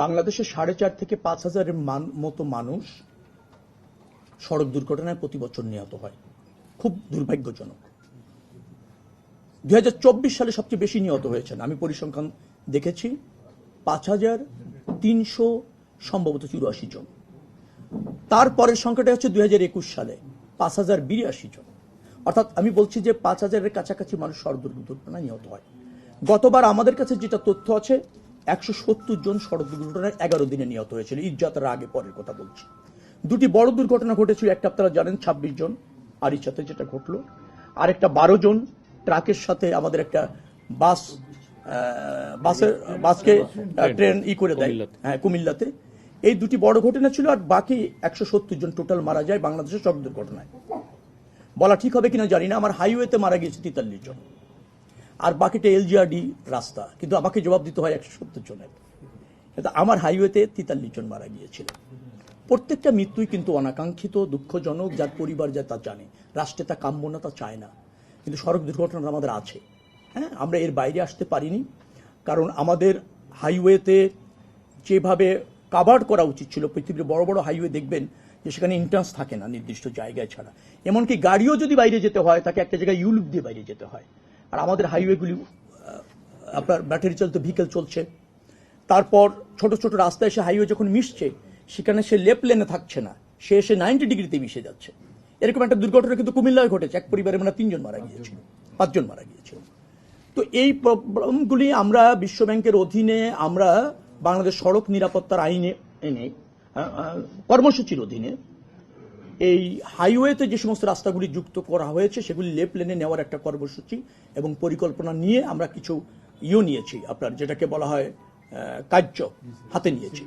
বাংলাদেশে 4.5 থেকে 5 হাজারের মতো মানুষ সড়ক দুর্ঘটনায় প্রতি বছর নিহত হয়। খুব দুর্ভাগ্যজনক। 2024 সালে সবচেয়ে বেশি নিহত হয়েছেন, আমি পরিসংখ্যান দেখেছি, 5,300 সম্ভবত 84 জন। তারপরের সংখ্যাটা হচ্ছে 2021 সালে 5,082 জন। অর্থাৎ আমি বলছি যে 5,000-এর কাছাকাছি মানুষ সড়ক দুর্ঘটনায় নিহত হয়। গতবার আমাদের কাছে যেটা তথ্য আছে, 170 জন সড়ক দুর্ঘটনায় 11 দিনে নিহত হয়েছিল। ঈদ যাত্রার আগে পরের কথা বলছি। দুটি বড় দুর্ঘটনা ঘটেছিল, একটা আপনারা জানেন 26 জন আরিচাতে যেটা ঘটলো, আর একটা 12 জন ট্রাকের সাথে আমাদের একটা বাসকে ট্রেন করে দেয়, হ্যাঁ, কুমিল্লাতে। এই দুটি বড় ঘটনা ছিল, আর বাকি 170 জন টোটাল মারা যায় বাংলাদেশের সড়ক দুর্ঘটনায়। বলা ঠিক হবে কিনা জানি না, আমার হাইওয়েতে মারা গিয়েছে 43 জন, আর বাকিটা এলজিআরডি রাস্তা, কিন্তু আমাকে জবাব দিতে হয় 170 জনের। কিন্তু আমার হাইওয়েতে 43 জন মারা গিয়েছিল। প্রত্যেকটা মৃত্যুই কিন্তু অনাকাঙ্ক্ষিত, দুঃখজনক, যার পরিবার যা তা জানে। রাষ্ট্রে তা কাম্য না, তা চায় না, কিন্তু সড়ক দুর্ঘটনা আমাদের আছে। হ্যাঁ, আমরা এর বাইরে আসতে পারিনি, কারণ আমাদের হাইওয়েতে যেভাবে কাভার করা উচিত ছিল, পৃথিবীর বড় বড় হাইওয়ে দেখবেন যে সেখানে এন্ট্রান্স থাকে না নির্দিষ্ট জায়গায় ছাড়া। এমনকি গাড়িও যদি বাইরে যেতে হয়, তাকে একটা জায়গায় ইউলুপ দিয়ে বাইরে যেতে হয়। আর আমাদের হাইওয়েগুলি আপনার ব্যাটারি চালিত ভেহিকেল চলছে। তারপর ছোট ছোট রাস্তায় এসে হাইওয়ে যখন মিশছে, সেখানে সে লেফট লেনে থাকছে না, সে এসে 90 ডিগ্রিতে মিশে যাচ্ছে। এরকম একটা দুর্ঘটনা কিন্তু কুমিল্লায় ঘটেছে। এক পরিবারে মানে 3 জন মারা গিয়েছিল, 5 জন মারা গিয়েছিল। তো এই প্রবলেমগুলি আমরা বিশ্ব ব্যাংকের অধীনে, আমরা বাংলাদেশ সড়ক নিরাপত্তার আইনে এনে কর্মসূচির অধীনে এই হাইওয়েতে যে সমস্ত রাস্তাগুলি যুক্ত করা হয়েছে, সেগুলি লেফট লেনে নেওয়ার একটা কর্মসূচি এবং পরিকল্পনা নিয়ে আমরা কিছু নিয়েছি, আপনার যেটাকে বলা হয় কার্য হাতে নিয়েছি।